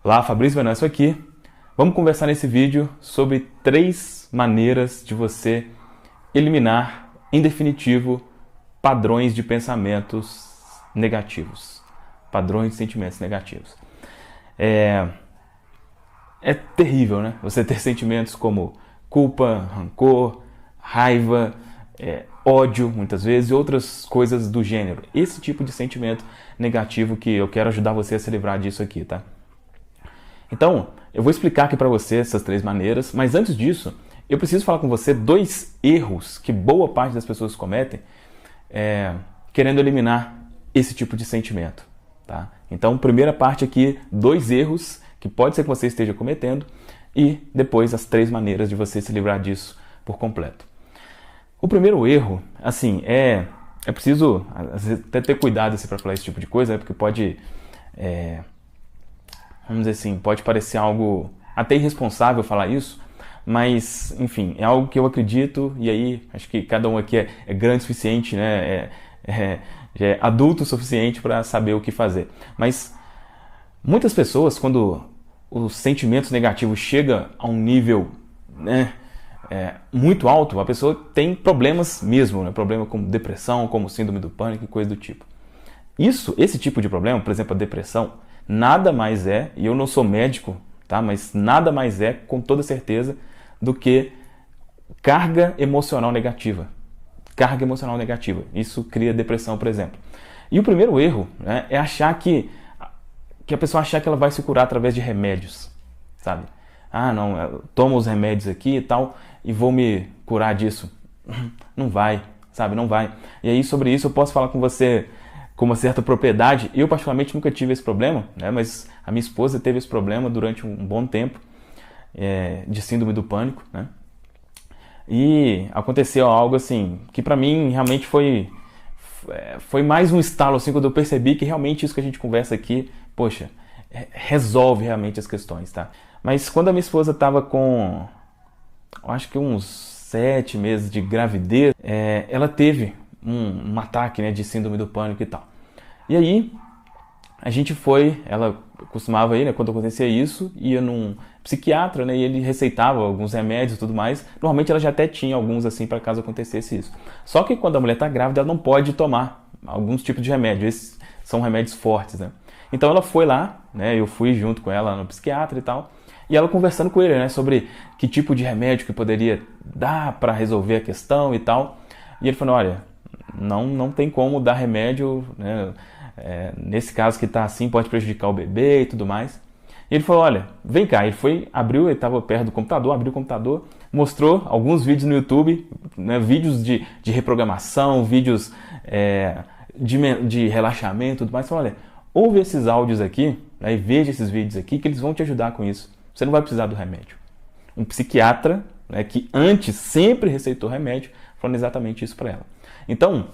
Olá, Fabrício Venâncio aqui. Vamos conversar nesse vídeo sobre 3 maneiras de você eliminar, em definitivo, padrões de pensamentos negativos. Padrões de sentimentos negativos. É terrível, né? Você ter sentimentos como culpa, rancor, raiva, ódio, muitas vezes, e outras coisas do gênero. Esse tipo de sentimento negativo que eu quero ajudar você a se livrar disso aqui, tá? Então, eu vou explicar aqui para você essas 3 maneiras, mas antes disso, eu preciso falar com você 2 erros que boa parte das pessoas cometem querendo eliminar esse tipo de sentimento. Tá? Então, primeira parte aqui, 2 erros que pode ser que você esteja cometendo e depois as 3 maneiras de você se livrar disso por completo. O primeiro erro, assim, é preciso às vezes, até ter cuidado assim, para falar esse tipo de coisa, porque pode... vamos dizer assim, pode parecer algo até irresponsável falar isso, mas, enfim, é algo que eu acredito, e aí acho que cada um aqui é grande o suficiente, né? É adulto o suficiente para saber o que fazer. Mas muitas pessoas, quando os sentimentos negativos chegam a um nível, né, muito alto, a pessoa tem problemas mesmo, né? Problema como depressão, como síndrome do pânico e coisa do tipo. Esse tipo de problema, por exemplo, a depressão, nada mais é, e eu não sou médico, tá? Mas nada mais é, com toda certeza, do que carga emocional negativa. Carga emocional negativa. Isso cria depressão, por exemplo. E o primeiro erro, né, é achar que a pessoa achar que ela vai se curar através de remédios, sabe? Ah, não, eu tomo os remédios aqui e tal, e vou me curar disso. Não vai, sabe? Não vai. E aí, sobre isso, eu posso falar com você com uma certa propriedade. Eu particularmente nunca tive esse problema, né? Mas a minha esposa teve esse problema durante um bom tempo, de síndrome do pânico, né? E aconteceu algo assim, que pra mim realmente foi mais um estalo assim, quando eu percebi que realmente isso que a gente conversa aqui, poxa, resolve realmente as questões, tá? Mas quando a minha esposa estava com, eu acho que uns 7 meses de gravidez, ela teve um ataque, né, de síndrome do pânico e tal. E aí, a gente foi, ela costumava ir, né, quando acontecia isso, ia num psiquiatra, né, e ele receitava alguns remédios e tudo mais. Normalmente ela já até tinha alguns assim para caso acontecesse isso. Só que quando a mulher está grávida, ela não pode tomar alguns tipos de remédio. Esses são remédios fortes, né? Então ela foi lá, né, eu fui junto com ela no psiquiatra e tal, e ela conversando com ele, né, sobre que tipo de remédio que poderia dar para resolver a questão e tal. E ele falou, olha, não tem como dar remédio, né? Nesse caso que está assim pode prejudicar o bebê e tudo mais. E ele falou, olha, vem cá. Ele ele estava perto do computador, abriu o computador, mostrou alguns vídeos no YouTube, né, vídeos de reprogramação, vídeos de relaxamento e tudo mais. Falou, olha, ouve esses áudios aqui, né, e veja esses vídeos aqui que eles vão te ajudar com isso. Você não vai precisar do remédio. Um psiquiatra, né, que antes sempre receitou remédio, falando exatamente isso para ela. Então,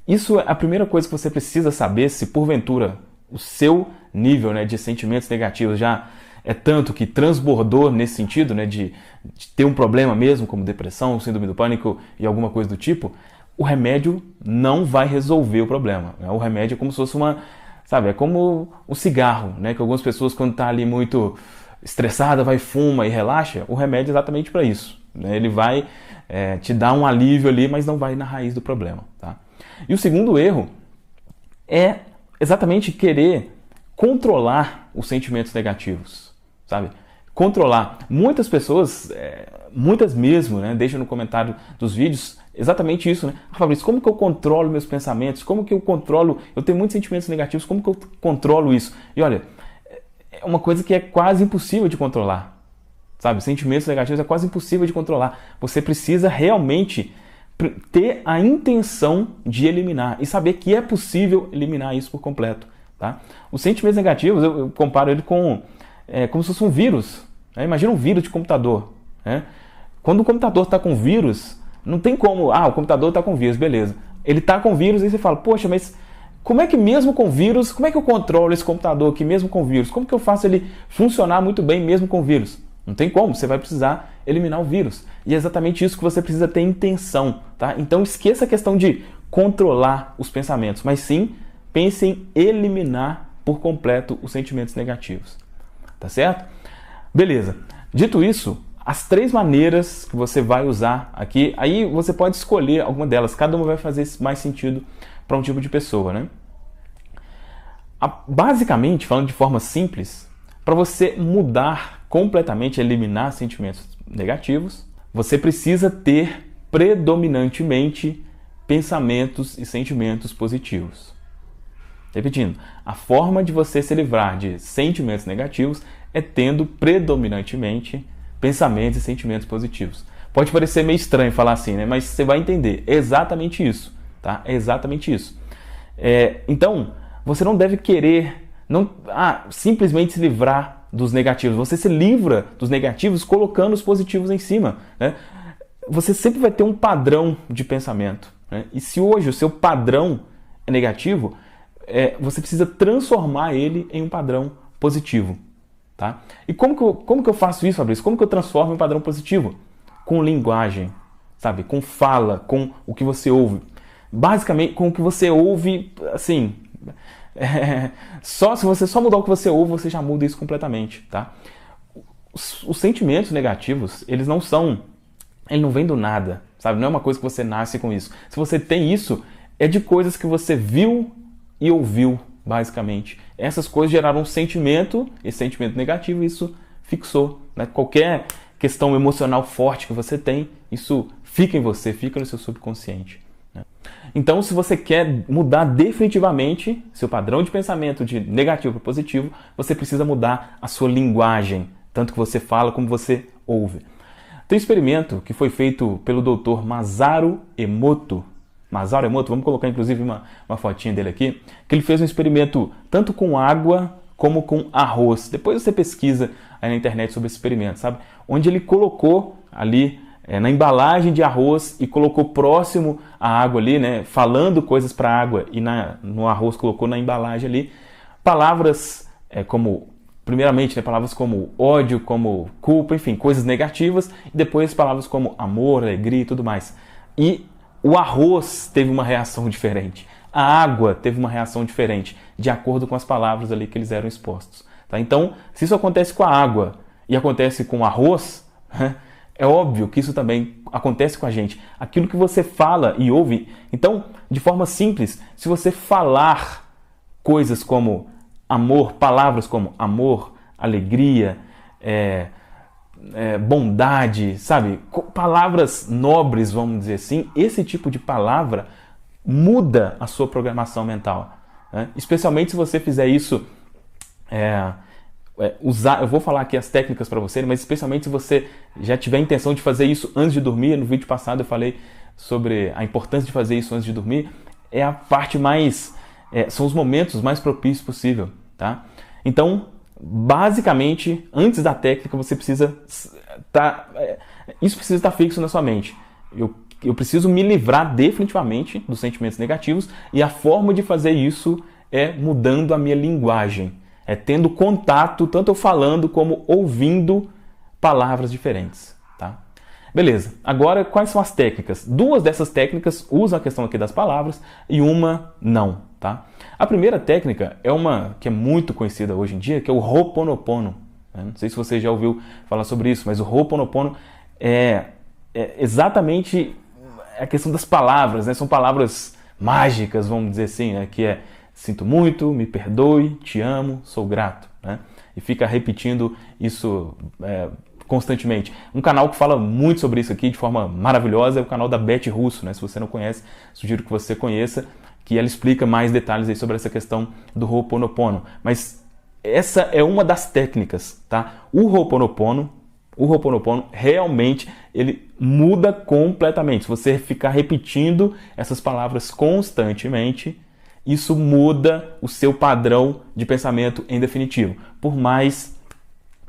isso é a primeira coisa que você precisa saber se porventura o seu nível, né, de sentimentos negativos já é tanto que transbordou nesse sentido, né, de ter um problema mesmo, como depressão, síndrome do pânico e alguma coisa do tipo. O remédio não vai resolver o problema. Né? O remédio é como se fosse é como o cigarro, né, que algumas pessoas quando tá ali muito estressada vai fuma e relaxa. O remédio é exatamente para isso. Né? Ele vai te dar um alívio ali, mas não vai na raiz do problema. Tá? E o segundo erro é exatamente querer controlar os sentimentos negativos, sabe? Controlar. Muitas pessoas, muitas mesmo, né, deixam no comentário dos vídeos exatamente isso, né? Ah, Fabrício, como que eu controlo meus pensamentos? Como que eu controlo? Eu tenho muitos sentimentos negativos, como que eu controlo isso? E olha, é uma coisa que é quase impossível de controlar, sabe? Sentimentos negativos é quase impossível de controlar. Você precisa realmente ter a intenção de eliminar e saber que é possível eliminar isso por completo, tá? Os sentimentos negativos, eu comparo ele com como se fosse um vírus, né? Imagina um vírus de computador, né? Quando o computador está com vírus, não tem como, o computador está com vírus, beleza. Ele está com vírus e você fala, poxa, mas como é que mesmo com vírus, como é que eu controlo esse computador aqui mesmo com vírus? Como que eu faço ele funcionar muito bem mesmo com vírus? Não tem como, você vai precisar eliminar o vírus. E é exatamente isso que você precisa ter intenção, tá? Então esqueça a questão de controlar os pensamentos, mas sim pense em eliminar por completo os sentimentos negativos. Tá certo? Beleza. Dito isso, as 3 maneiras que você vai usar aqui, aí você pode escolher alguma delas, cada uma vai fazer mais sentido para um tipo de pessoa, né? Basicamente, falando de forma simples, para você mudar completamente, eliminar sentimentos negativos, você precisa ter predominantemente pensamentos e sentimentos positivos. Repetindo, a forma de você se livrar de sentimentos negativos é tendo predominantemente pensamentos e sentimentos positivos. Pode parecer meio estranho falar assim, né? Mas você vai entender. É exatamente isso, tá? É exatamente isso. Então, você não deve querer simplesmente se livrar dos negativos. Você se livra dos negativos colocando os positivos em cima, né? Você sempre vai ter um padrão de pensamento, né? E se hoje o seu padrão é negativo, você precisa transformar ele em um padrão positivo, tá? E como que eu faço isso, Fabrício? Como que eu transformo em um padrão positivo? Com linguagem, sabe? Com fala, com o que você ouve. Basicamente, com o que você ouve, assim... se você só mudar o que você ouve, você já muda isso completamente, tá? Os sentimentos negativos, eles não vêm do nada, sabe? Não é uma coisa que você nasce com isso. Se você tem isso, é de coisas que você viu e ouviu, basicamente. Essas coisas geraram um sentimento, esse sentimento negativo, isso fixou, né? Qualquer questão emocional forte que você tem, isso fica em você, fica no seu subconsciente, né? Então, se você quer mudar definitivamente seu padrão de pensamento de negativo para positivo, você precisa mudar a sua linguagem, tanto que você fala como você ouve. Tem um experimento que foi feito pelo Dr. Masaru Emoto, vamos colocar inclusive uma fotinha dele aqui, que ele fez um experimento tanto com água como com arroz. Depois você pesquisa aí na internet sobre esse experimento, sabe? Onde ele colocou ali na embalagem de arroz e colocou próximo à água ali, né? Falando coisas para a água, e no arroz colocou na embalagem ali palavras primeiramente, né, palavras como ódio, como culpa, enfim, coisas negativas, e depois palavras como amor, alegria e tudo mais. E o arroz teve uma reação diferente. A água teve uma reação diferente, de acordo com as palavras ali que eles eram expostos, tá? Então, se isso acontece com a água e acontece com o arroz, é óbvio que isso também acontece com a gente. Aquilo que você fala e ouve. Então, de forma simples, se você falar coisas como amor, palavras como amor, alegria, bondade, sabe? Palavras nobres, vamos dizer assim, esse tipo de palavra muda a sua programação mental, né? Especialmente se você fizer isso, eu vou falar aqui as técnicas para você, mas especialmente se você já tiver a intenção de fazer isso antes de dormir. No vídeo passado eu falei sobre a importância de fazer isso antes de dormir. É a parte mais... são os momentos mais propícios possível, tá? Então, basicamente, antes da técnica, você precisa isso precisa estar fixo na sua mente. Eu preciso me livrar definitivamente dos sentimentos negativos, e a forma de fazer isso é mudando a minha linguagem. É tendo contato, tanto eu falando como ouvindo palavras diferentes, tá? Beleza, agora quais são as técnicas? 2 dessas técnicas usam a questão aqui das palavras e uma não, tá? A primeira técnica é uma que é muito conhecida hoje em dia, que é o Ho'oponopono. Não sei se você já ouviu falar sobre isso, mas o Ho'oponopono é exatamente a questão das palavras, né? São palavras mágicas, vamos dizer assim, né? Que sinto muito, me perdoe, te amo, sou grato, né? E fica repetindo isso constantemente. Um canal que fala muito sobre isso aqui de forma maravilhosa é o canal da Beth Russo, né? Se você não conhece, sugiro que você conheça, que ela explica mais detalhes aí sobre essa questão do Ho'oponopono. Mas essa é uma das técnicas, tá? O Ho'oponopono realmente ele muda completamente. Se você ficar repetindo essas palavras constantemente, isso muda o seu padrão de pensamento em definitivo. Por mais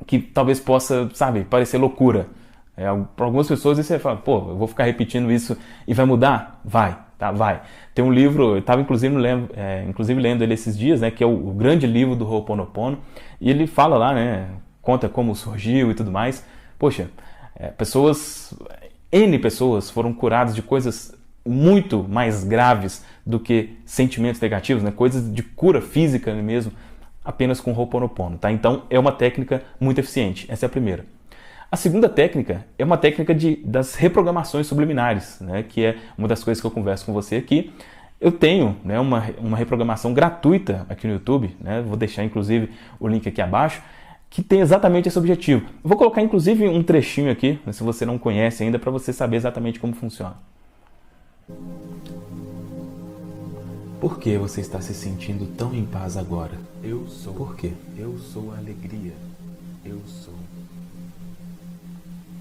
que talvez possa, sabe, parecer loucura. Para algumas pessoas você fala, eu vou ficar repetindo isso e vai mudar? Vai, tá? Vai. Tem um livro, eu estava inclusive lendo ele esses dias, né, que é o grande livro do Ho'oponopono, e ele fala lá, né, conta como surgiu e tudo mais. Poxa, N pessoas foram curadas de coisas muito mais graves do que sentimentos negativos, né, coisas de cura física mesmo, apenas com Ho'oponopono, tá? Então é uma técnica muito eficiente, essa é a primeira. A segunda técnica é uma técnica das reprogramações subliminares, né, que é uma das coisas que eu converso com você aqui. Eu tenho, né, uma reprogramação gratuita aqui no YouTube, né, vou deixar inclusive o link aqui abaixo, que tem exatamente esse objetivo. Eu vou colocar inclusive um trechinho aqui, se você não conhece ainda, para você saber exatamente como funciona. Por que você está se sentindo tão em paz agora? Eu sou. Por quê? Eu sou a alegria. Eu sou.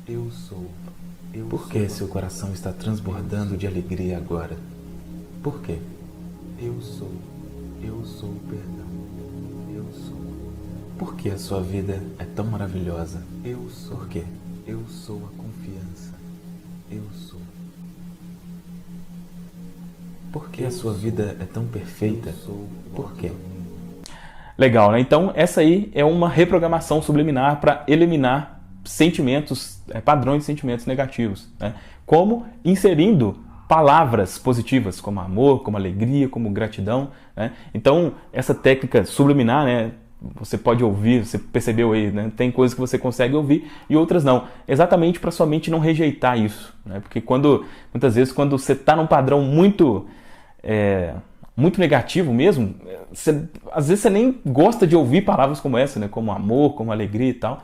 Eu sou. Eu Por que seu coração está transbordando de alegria agora? Por quê? Eu sou. Eu sou o perdão. Eu sou. Por que a sua vida é tão maravilhosa? Eu sou. Por quê? Eu sou a confiança. Eu sou. Por que a sua vida é tão perfeita? Por quê? Legal, né? Então essa aí é uma reprogramação subliminar para eliminar sentimentos, padrões de sentimentos negativos, né? Como inserindo palavras positivas, como amor, como alegria, como gratidão, né? Então essa técnica subliminar, né, você pode ouvir, você percebeu aí, né? Tem coisas que você consegue ouvir e outras não, exatamente para sua mente não rejeitar isso, né? Porque muitas vezes quando você está num padrão muito negativo mesmo, às vezes você nem gosta de ouvir palavras como essa, né? Como amor, como alegria e tal.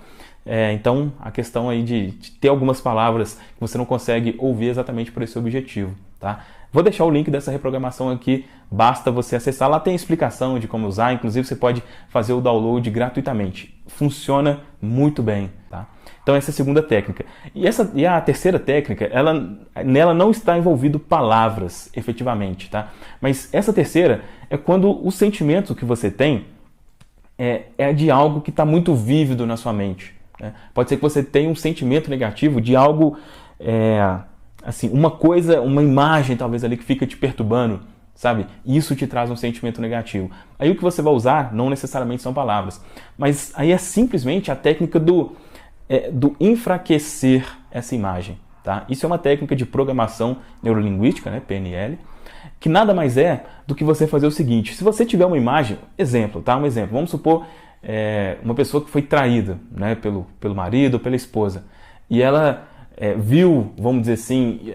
Então, a questão aí de ter algumas palavras que você não consegue ouvir exatamente por esse objetivo, tá? Vou deixar o link dessa reprogramação aqui, basta você acessar. Lá tem explicação de como usar, inclusive você pode fazer o download gratuitamente. Funciona muito bem, tá? Então essa é a segunda técnica. E a terceira técnica, nela não está envolvido palavras, efetivamente, tá? Mas essa terceira é quando o sentimento que você tem é de algo que está muito vívido na sua mente. Pode ser que você tenha um sentimento negativo de algo, assim, uma imagem talvez ali que fica te perturbando, sabe? Isso te traz um sentimento negativo. Aí o que você vai usar não necessariamente são palavras, mas aí é simplesmente a técnica do enfraquecer essa imagem, tá? Isso é uma técnica de programação neurolinguística, né, PNL, que nada mais é do que você fazer o seguinte: se você tiver uma imagem, exemplo, tá? Um exemplo, vamos supor uma pessoa que foi traída, né, pelo marido ou pela esposa, e ela viu, vamos dizer assim,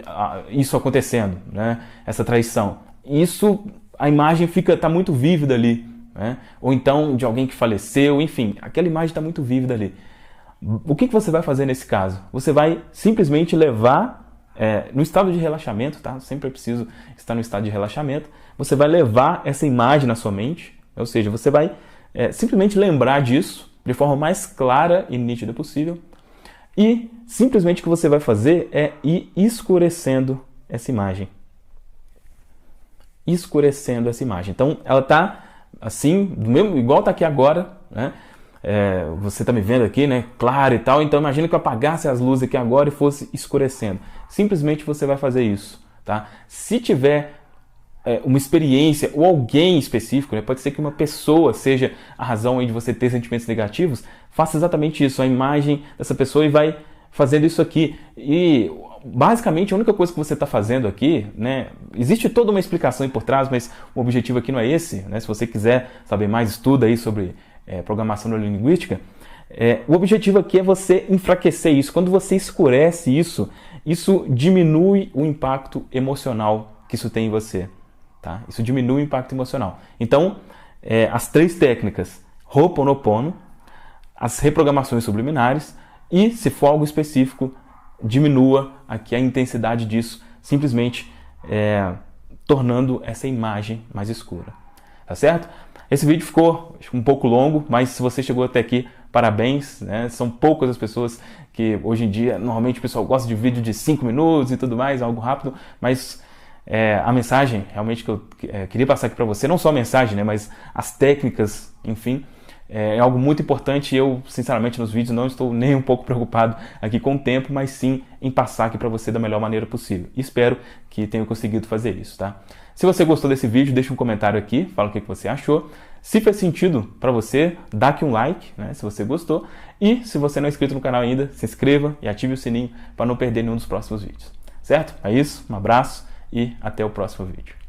isso acontecendo, né, essa traição. Isso, a imagem está muito vívida ali, né? Ou então de alguém que faleceu, enfim, aquela imagem está muito vívida ali. O que você vai fazer nesse caso? Você vai simplesmente levar no estado de relaxamento, tá? Sempre é preciso estar no estado de relaxamento. Você vai levar essa imagem na sua mente, ou seja, você vai simplesmente lembrar disso de forma mais clara e nítida possível. E simplesmente o que você vai fazer é ir escurecendo essa imagem. Escurecendo essa imagem. Então ela está assim, igual está aqui agora, né? Você está me vendo aqui, né? Claro e tal. Então imagina que eu apagasse as luzes aqui agora e fosse escurecendo. Simplesmente você vai fazer isso, tá? Se tiver uma experiência ou alguém específico, né? Pode ser que uma pessoa seja a razão aí de você ter sentimentos negativos, faça exatamente isso, a imagem dessa pessoa, e vai fazendo isso aqui. E basicamente a única coisa que você está fazendo aqui, né? Existe toda uma explicação aí por trás, mas o objetivo aqui não é esse, né? Se você quiser saber mais, estuda aí sobre programação neurolinguística. O objetivo aqui é você enfraquecer isso. Quando você escurece isso, isso diminui o impacto emocional que isso tem em você. Tá? Isso diminui o impacto emocional. Então, as três técnicas: Ho'oponopono, as reprogramações subliminares e, se for algo específico, diminua aqui a intensidade disso, simplesmente tornando essa imagem mais escura. Tá certo? Esse vídeo ficou um pouco longo, mas se você chegou até aqui, parabéns, né? São poucas as pessoas que hoje em dia, normalmente o pessoal gosta de vídeo de 5 minutos e tudo mais, algo rápido, mas a mensagem realmente que eu queria passar aqui para você, não só a mensagem, né, mas as técnicas, enfim, é algo muito importante e eu, sinceramente, nos vídeos não estou nem um pouco preocupado aqui com o tempo, mas sim em passar aqui para você da melhor maneira possível. E espero que tenha conseguido fazer isso, tá? Se você gostou desse vídeo, deixa um comentário aqui, fala o que você achou. Se fez sentido para você, dá aqui um like, né, se você gostou. E se você não é inscrito no canal ainda, se inscreva e ative o sininho para não perder nenhum dos próximos vídeos. Certo? É isso, um abraço e até o próximo vídeo.